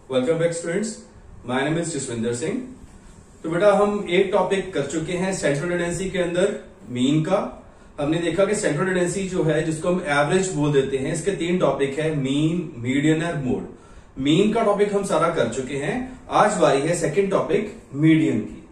Welcome back students, my name is Jaswinder Singh. तो बेटा हम एक टॉपिक कर चुके हैं सेंट्रल टेंडेंसी के अंदर मीन का। हमने देखा कि सेंट्रल टेंडेंसी जो है जिसको हम एवरेज बोल देते हैं, इसके 3 टॉपिक है, मीन, मीडियन और मोड। मीन का टॉपिक हम सारा कर चुके हैं। आज बारी है सेकंड टॉपिक मीडियन की।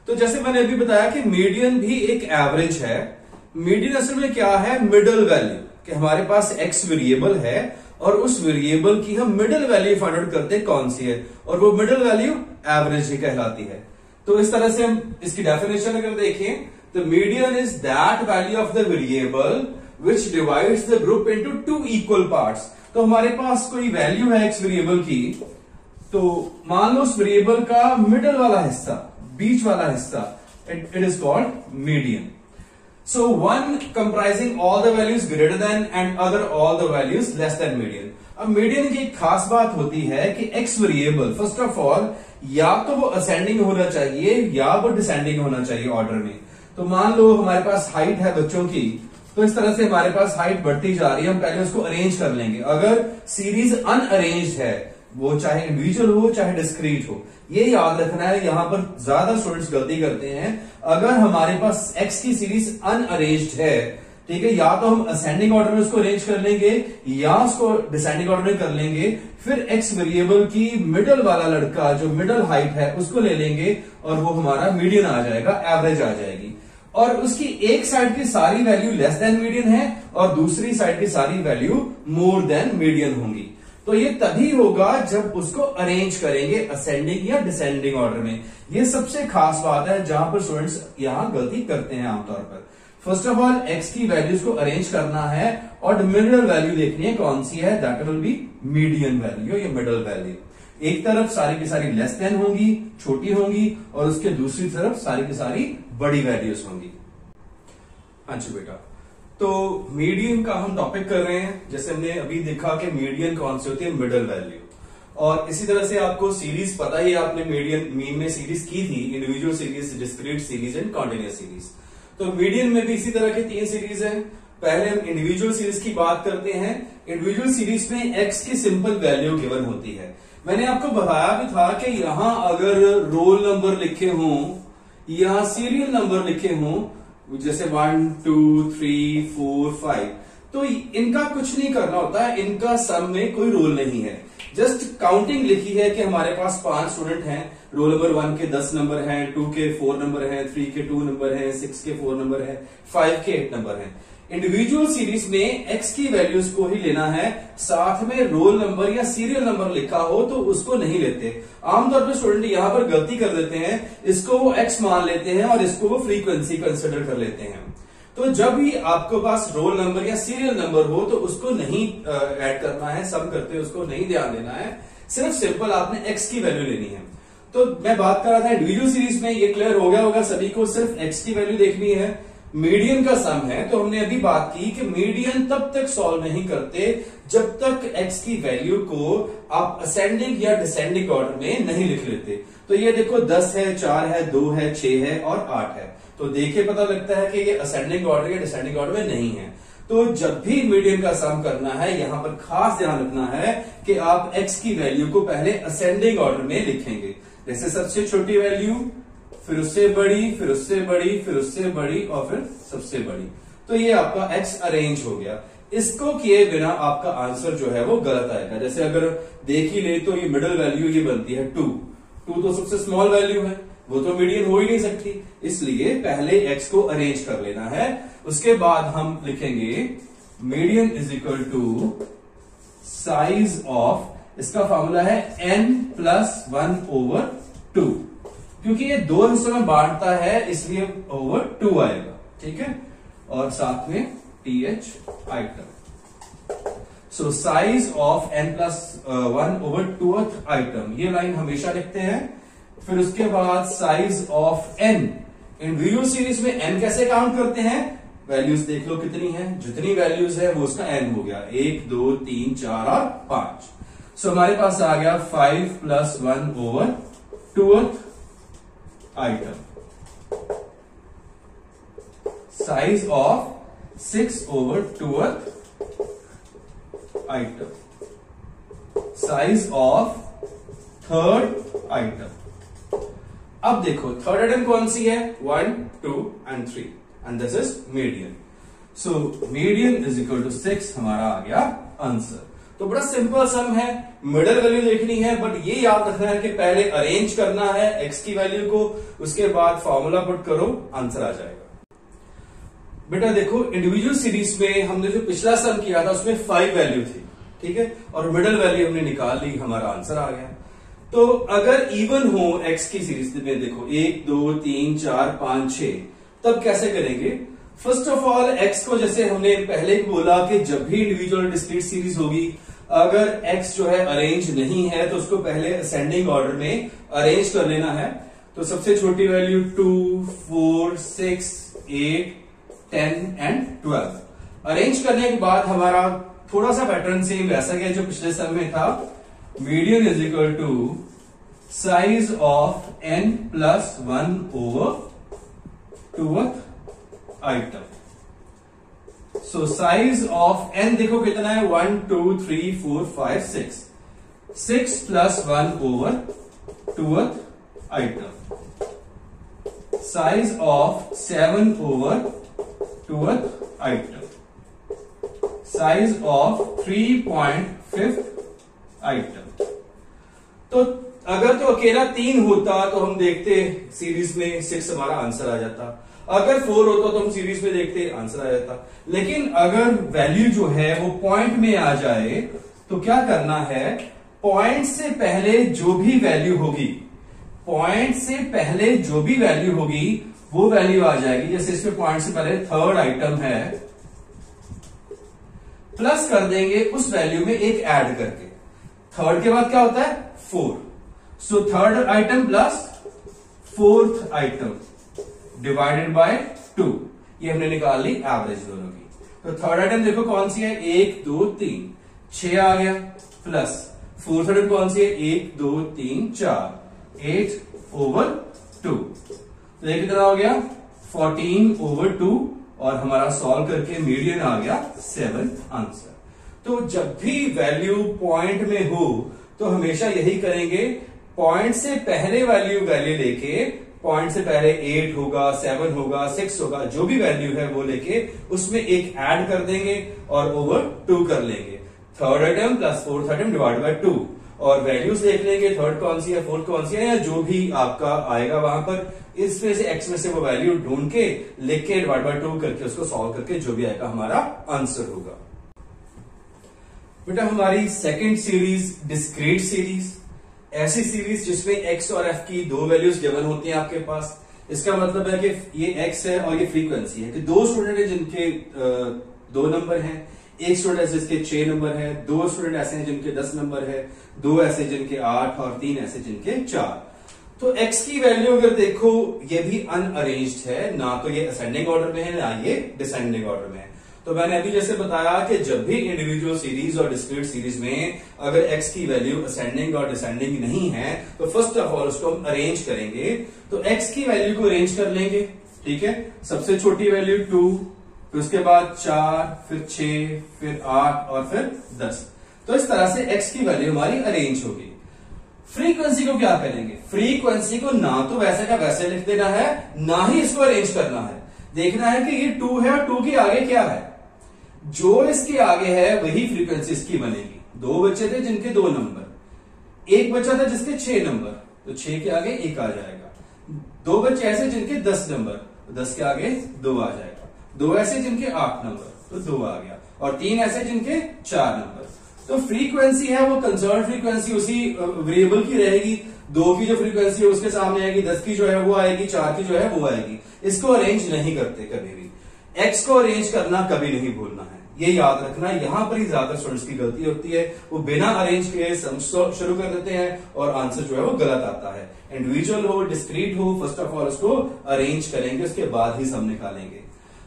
तो जैसे मैंने अभी बताया कि मीडियन भी एक एवरेज है। मीडियन असल में क्या है? मिडल वैल्यू, कि हमारे पास एक्स वेरिएबल है और उस वेरिएबल की हम मिडल वैल्यू फाइंड आउट करते हैं कौन सी है, और वो मिडल वैल्यू एवरेज ही कहलाती है। तो इस तरह से हम इसकी डेफिनेशन अगर देखें तो median is that value of the variable which divides the group into 2 equal parts. तो हमारे पास कोई वैल्यू है एक्स वेरिएबल की, तो मान लो उस वेरिएबल का मिडल वाला हिस्सा, बीच वाला हिस्सा, it is called median. So one comprising all the values greater than and other all the values less than median। अब मीडियन की एक खास बात होती है कि x variable first of all या तो वो असेंडिंग होना चाहिए या वो डिसेंडिंग होना चाहिए ऑर्डर में। तो मान लो हमारे पास हाइट है बच्चों की, तो इस तरह से हमारे पास हाइट बढ़ती जा रही है, हम पहले उसको अरेंज कर लेंगे। अगर सीरीज अनअरेंज्ड है, वो चाहे इंडिविजुअल हो चाहे डिस्क्रीट हो, ये याद रखना है। यहां पर ज्यादा स्टूडेंट्स गलती करते हैं। अगर हमारे पास एक्स की सीरीज अनअरेंज्ड है, ठीक है, या तो हम असेंडिंग ऑर्डर में उसको अरेंज कर लेंगे या उसको डिसेंडिंग ऑर्डर में कर लेंगे। फिर एक्स वेरिएबल की मिडल वाला लड़का जो मिडल हाइट है उसको ले लेंगे और वो हमारा मीडियन आ जाएगा, एवरेज आ जाएगी। और उसकी एक साइड की सारी वैल्यू लेस देन मीडियन है और दूसरी साइड की सारी वैल्यू मोर देन मीडियन होंगी। तो ये तभी होगा जब उसको अरेंज करेंगे असेंडिंग या डिसेंडिंग ऑर्डर में। ये सबसे खास बात है जहां पर स्टूडेंट्स यहां गलती करते हैं आमतौर पर। फर्स्ट ऑफ ऑल एक्स की वैल्यूज को अरेंज करना है और मिडल वैल्यू देखनी है कौन सी है, that will be median value या मिडल वैल्यू। एक तरफ सारी की सारी लेस देन होंगी, छोटी होंगी, और उसके दूसरी तरफ सारी की सारी बड़ी वैल्यूज होंगी। हाँ जी बेटा, तो मीडियन का हम टॉपिक कर रहे हैं। जैसे हमने अभी देखा कि मीडियन कौन सी होती है, मिडल वैल्यू। और इसी तरह से आपको सीरीज पता ही, आपने मीडियन मीन में सीरीज की थी, individual series, discrete series and continuous series. तो मीडियन में भी इसी तरह की 3 सीरीज है। पहले हम इंडिविजुअल सीरीज की बात करते हैं। इंडिविजुअल सीरीज में एक्स की सिंपल वैल्यू गिवन होती है। मैंने आपको बताया भी था कि यहां अगर रोल नंबर लिखे हों, यहां सीरियल नंबर लिखे हों, जैसे 1 2 3 4 5, तो इनका कुछ नहीं करना होता है, इनका सम में कोई रोल नहीं है। जस्ट काउंटिंग लिखी है कि हमारे पास 5 स्टूडेंट हैं, रोल नंबर 1 के 10 नंबर हैं, 2 के 4 नंबर हैं, 3 के 2 नंबर हैं, 6 के 4 नंबर हैं, 5 के 8 नंबर हैं। इंडिविजुअल सीरीज में एक्स की वैल्यूज को ही लेना है, साथ में रोल नंबर या सीरियल नंबर लिखा हो तो उसको नहीं लेते। आमतौर पर स्टूडेंट यहां पर गलती कर देते हैं, इसको वो एक्स मान लेते हैं और इसको वो फ्रीक्वेंसी कंसिडर कर लेते हैं। तो जब भी आपके पास रोल नंबर या सीरियल नंबर हो तो उसको नहीं ऐड करना है, सम करते उसको नहीं ध्यान देना है, सिर्फ सिंपल आपने एक्स की वैल्यू लेनी है। तो मैं बात कर रहा था इंडिविजुअल सीरीज में, ये क्लियर हो गया होगा सभी को, सिर्फ एक्स की वैल्यू देखनी है। मीडियन का सम है, तो हमने अभी बात की कि मीडियन तब तक सॉल्व नहीं करते जब तक एक्स की वैल्यू को आप असेंडिंग या डिसेंडिंग ऑर्डर में नहीं लिख लेते। तो ये देखो 10 है, 4 है, 2 है, 6 है और 8 है। तो देखे पता लगता है कि ये असेंडिंग ऑर्डर या डिसेंडिंग ऑर्डर में नहीं है। तो जब भी मीडियन का सम करना है, यहां पर खास ध्यान रखना है कि आप एक्स की वैल्यू को पहले असेंडिंग ऑर्डर में लिखेंगे। जैसे सबसे छोटी वैल्यू, फिर उससे बड़ी, फिर उससे बड़ी, फिर उससे बड़ी और फिर सबसे बड़ी। तो ये आपका एक्स अरेंज हो गया। इसको किए बिना आपका आंसर जो है वो गलत आएगा। जैसे अगर देख ही ले तो ये मिडल वैल्यू ये बनती है 2 तो सबसे स्मॉल वैल्यू है, वो तो मीडियन हो ही नहीं सकती। इसलिए पहले एक्स को अरेंज कर लेना है, उसके बाद हम लिखेंगे median is equal to size of, इसका फॉर्मूला है n+1/2, क्योंकि ये 2 हिस्सों में बांटता है इसलिए ओवर 2 आएगा, ठीक है, और साथ में th item. So size of n+1/2 item, ये लाइन हमेशा लिखते हैं। फिर उसके बाद size of n, individual series में n कैसे काउंट करते हैं, वैल्यूज देख लो कितनी है, जितनी वैल्यूज है वो उसका n हो गया, 1 2 3 4 और 5। सो हमारे पास आ गया 5+1/2 item. Size of 6/2 item, size of third item. अब देखो थर्ड आइटम कौन सी है, 1, 2 and 3 and this is median. So median is equal to 6 हमारा आ गया आंसर। तो बड़ा सिंपल सम है, मिडल वैल्यू देखनी है, बट ये याद रखना है कि पहले अरेंज करना है एक्स की वैल्यू को, उसके बाद फॉर्मूला पुट करो, आंसर आ जाएगा। बेटा देखो इंडिविजुअल सीरीज में हमने जो पिछला सम किया था उसमें 5 वैल्यू थी, ठीक है, और मिडल वैल्यू हमने निकाल ली, हमारा आंसर आ गया। तो अगर इवन हो एक्स की सीरीज में, देखो 1 2 3 4 5 6, तब कैसे करेंगे? फर्स्ट ऑफ ऑल एक्स को जैसे हमने पहले बोला कि जब भी इंडिविजुअल डिस्क्रीट सीरीज होगी, अगर एक्स जो है अरेंज नहीं है तो उसको पहले असेंडिंग ऑर्डर में अरेंज कर लेना है। तो सबसे छोटी वैल्यू 2 4 6 8 10 एंड 12। अरेंज करने के बाद हमारा थोड़ा सा पैटर्न सेम वैसा गया जो पिछले सम में था, median is equal to size of n plus 1 over 2th item. So size of n देखो कितना है, 1 2 3 4 5 6, 6 plus 1 over 2th item. Size of 7 over 2th item. Size of 3.5 item. तो अगर तो अकेला 3 होता तो हम देखते सीरीज में 6 हमारा आंसर आ जाता, अगर 4 होता तो हम सीरीज में देखते आंसर आ जाता। लेकिन अगर वैल्यू जो है वो पॉइंट में आ जाए तो क्या करना है, पॉइंट से पहले जो भी वैल्यू होगी, पॉइंट से पहले जो भी वैल्यू होगी वो वैल्यू आ जाएगी। जैसे इसमें पॉइंट से पहले थर्ड आइटम है, प्लस कर देंगे उस वैल्यू में एक ऐड करके। थर्ड के बाद क्या होता है, 4। So third item plus fourth item divided by 2, ये हमने निकाल ली एवरेज दोनों की। तो थर्ड आइटम देखो कौन सी है, 1 2 3 6 आ गया, प्लस फोर्थ आइटम कौन सी है, 1 2 3 4 8 ओवर 2। तो ये कितना हो गया, 14 ओवर 2, और हमारा सॉल्व करके मीडियन आ गया 7 आंसर। तो जब भी वैल्यू पॉइंट में हो तो हमेशा यही करेंगे, पॉइंट से पहले वैल्यू लेके, पॉइंट से पहले 8 होगा 7 होगा 6 होगा, जो भी वैल्यू है वो लेके उसमें एक ऐड कर देंगे और ओवर 2 कर लेंगे। Third item plus fourth item divide by 2, और वैल्यूज देख लेंगे थर्ड कौन सी है फोर्थ कौन सी है, या जो भी आपका आएगा वहां पर, इसमें से एक्स में से वो वैल्यू ढूंढ के लिख के डिवाइड बाय 2 करके उसको सॉल्व करके जो भी आएगा हमारा आंसर होगा। बेटा हमारी सेकंड सीरीज डिस्क्रीट सीरीज, ऐसी सीरीज जिसमें एक्स और एफ की 2 वैल्यूज गिवन होती हैं आपके पास। इसका मतलब है कि ये एक्स है और ये फ्रीक्वेंसी है, कि 2 स्टूडेंट है जिनके 2 नंबर हैं, एक स्टूडेंट ऐसे जिसके 6 नंबर है, 2 स्टूडेंट ऐसे हैं जिनके 10 नंबर है, 2 ऐसे जिनके 8 और 3 ऐसे जिनके 4। तो एक्स की वैल्यू अगर देखो ये भी अनअरेंज्ड है, ना तो ये असेंडिंग ऑर्डर में है ना ये डिसेंडिंग ऑर्डर में है। तो मैंने अभी जैसे बताया कि जब भी इंडिविजुअल सीरीज और डिस्क्रीट सीरीज में अगर एक्स की वैल्यू असेंडिंग और डिसेंडिंग नहीं है तो फर्स्ट ऑफ ऑल उसको हम अरेंज करेंगे। तो एक्स की वैल्यू को अरेंज कर लेंगे, ठीक है, सबसे छोटी वैल्यू 2, फिर उसके बाद 4, फिर 6, फिर 8 और फिर 10। तो इस तरह से एक्स की वैल्यू हमारी अरेंज होगी। फ्रीक्वेंसी को क्या करेंगे, फ्रीक्वेंसी को ना तो वैसे का वैसे लिख देना है, ना ही इसको अरेंज करना है। देखना है कि ये 2 है और 2 के आगे क्या है, जो इसके आगे है वही फ्रीक्वेंसी इसकी बनेगी। 2 बच्चे थे जिनके 2 नंबर, एक बच्चा था जिसके 6 नंबर, तो 6 के आगे 1 आ जाएगा। 2 बच्चे ऐसे जिनके 10 नंबर, तो 10 के आगे 2 आ जाएगा। 2 ऐसे जिनके 8 नंबर, तो 2 आ गया, और 3 ऐसे जिनके 4 नंबर। तो फ्रीक्वेंसी है वो कंसर्न फ्रीक्वेंसी उसी वेरिएबल की रहेगी। 2 की जो फ्रीक्वेंसी है उसके सामने आएगी, 10 की जो है वो आएगी, 4 की जो है वो आएगी। इसको अरेंज नहीं करते कभी भी, एक्स को अरेंज करना कभी नहीं भूलना है, ये याद रखना। यहां पर ही ज्यादा स्टूडेंट्स की गलती होती है, वो बिना अरेंज किए शुरू कर देते हैं और आंसर जो है वो गलत आता है। इंडिविजुअल हो डिस्क्रीट हो, फर्स्ट ऑफ ऑल उसको अरेंज करेंगे, उसके बाद ही सम निकालेंगे।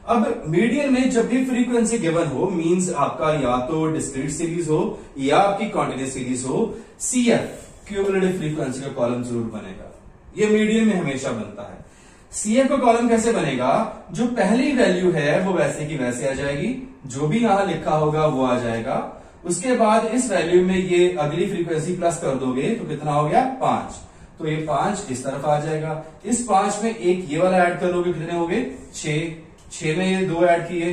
अब मीडियन में जब भी फ्रीक्वेंसी गिवन हो, मींस आपका या तो डिस्क्रीट सीरीज हो या आपकी कॉन्टिन्यूस सीरीज हो, सीएफ क्यूमुलेटिव फ्रीक्वेंसी का कॉलम जरूर बनेगा। ये मीडियन में हमेशा बनता है। सीएफ का कॉलम कैसे बनेगा, जो पहली वैल्यू है वो वैसे की वैसे आ जाएगी, जो भी यहां लिखा होगा वो आ जाएगा। उसके बाद इस वैल्यू में ये अगली फ्रीक्वेंसी प्लस कर दोगे तो कितना हो गया 5, तो ये 5 इस तरफ आ जाएगा। इस 5 में एक ये वाला ऐड करोगे कितने हो गए 6 में ये 2 ऐड किए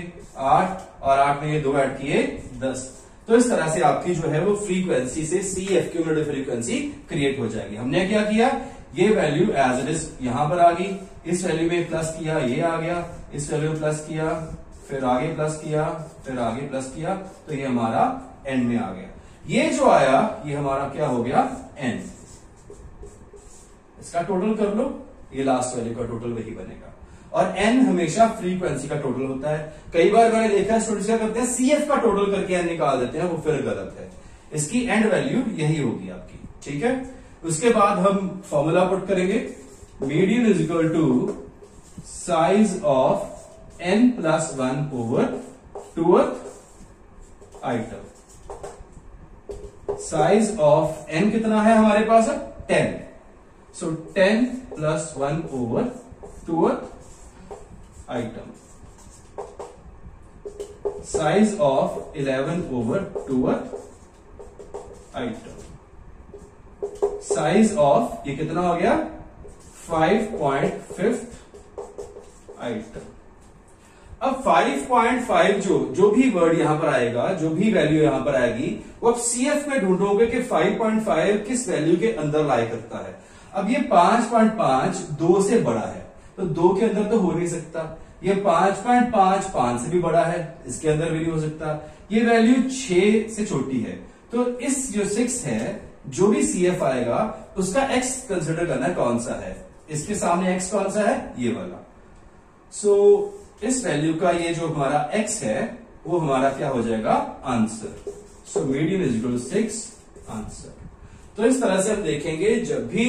8 और 8 में ये 2 ऐड किए 10। तो इस तरह से आपकी जो है वो फ्रीक्वेंसी से CF क्यूमुलेटिव फ्रीक्वेंसी क्रिएट हो जाएगी। हमने क्या किया, ये वैल्यू एज इट इज यहां पर आ गई, इस वैल्यू में प्लस किया ये आ गया, इस वैल्यू में प्लस किया फिर आगे प्लस किया फिर आगे प्लस किया, तो ये हमारा एंड में आ गया। ये जो आया ये हमारा क्या हो गया n, इसका टोटल कर लो, ये लास्ट वैल्यू का टोटल वही बनेगा। और n हमेशा फ्रीक्वेंसी का टोटल होता है। कई बार मैंने देखा है स्टूडेंट्स क्या करते हैं CF का टोटल करके n निकाल देते हैं, वो फिर गलत है। इसकी एंड वैल्यू यही होगी आपकी, ठीक है। उसके बाद हम फॉर्मूला पुट करेंगे, median is equal to size of n+1 over 2th item. Size of n कितना है हमारे पास 10, so 10+1 over 2th item. Size of 11 over 2th item. Size of ये कितना हो गया 5.5th आइटम। अब 5.5 जो भी वर्ड यहां पर आएगा, जो भी वैल्यू यहां पर आएगी, वो आप CF में ढूंढोगे कि 5.5 किस वैल्यू के अंदर लाई करता है। अब ये 5.5 2 से बड़ा है, तो 2 के अंदर तो हो नहीं सकता। ये 5.5 5 से भी बड़ा है, इसके अंदर भी नहीं हो सकता। ये वैल्यू 6 से छोटी है, तो इस जो 6 है, जो भी CF आएगा उसका x कंसिडर करना है कौन सा है। इसके सामने x कौन सा है, ये वाला। सो इस वैल्यू का ये जो हमारा x है वो हमारा क्या हो जाएगा answer. So median is equal to 6 answer. तो इस तरह से हम देखेंगे जब भी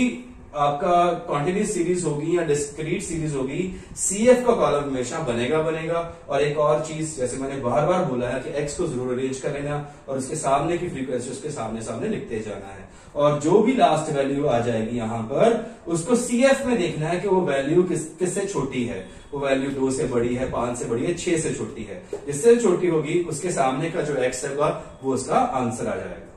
आपका कॉन्टिन्यूस सीरीज होगी या डिस्क्रीट सीरीज होगी, CF का कॉलम हमेशा बनेगा। और एक और चीज, जैसे मैंने बार बार बोला है कि x को जरूर अरेंज कर लेना और उसके सामने की फ्रीक्वेंसी उसके सामने सामने लिखते जाना है, और जो भी लास्ट वैल्यू आ जाएगी यहां पर उसको CF में देखना है कि वो वैल्यू किससे छोटी है। वो वैल्यू 2 से बड़ी है, 5 से बड़ी है, 6 से छोटी है। जिससे छोटी होगी उसके सामने का जो x होगा वो उसका आंसर आ जाएगा।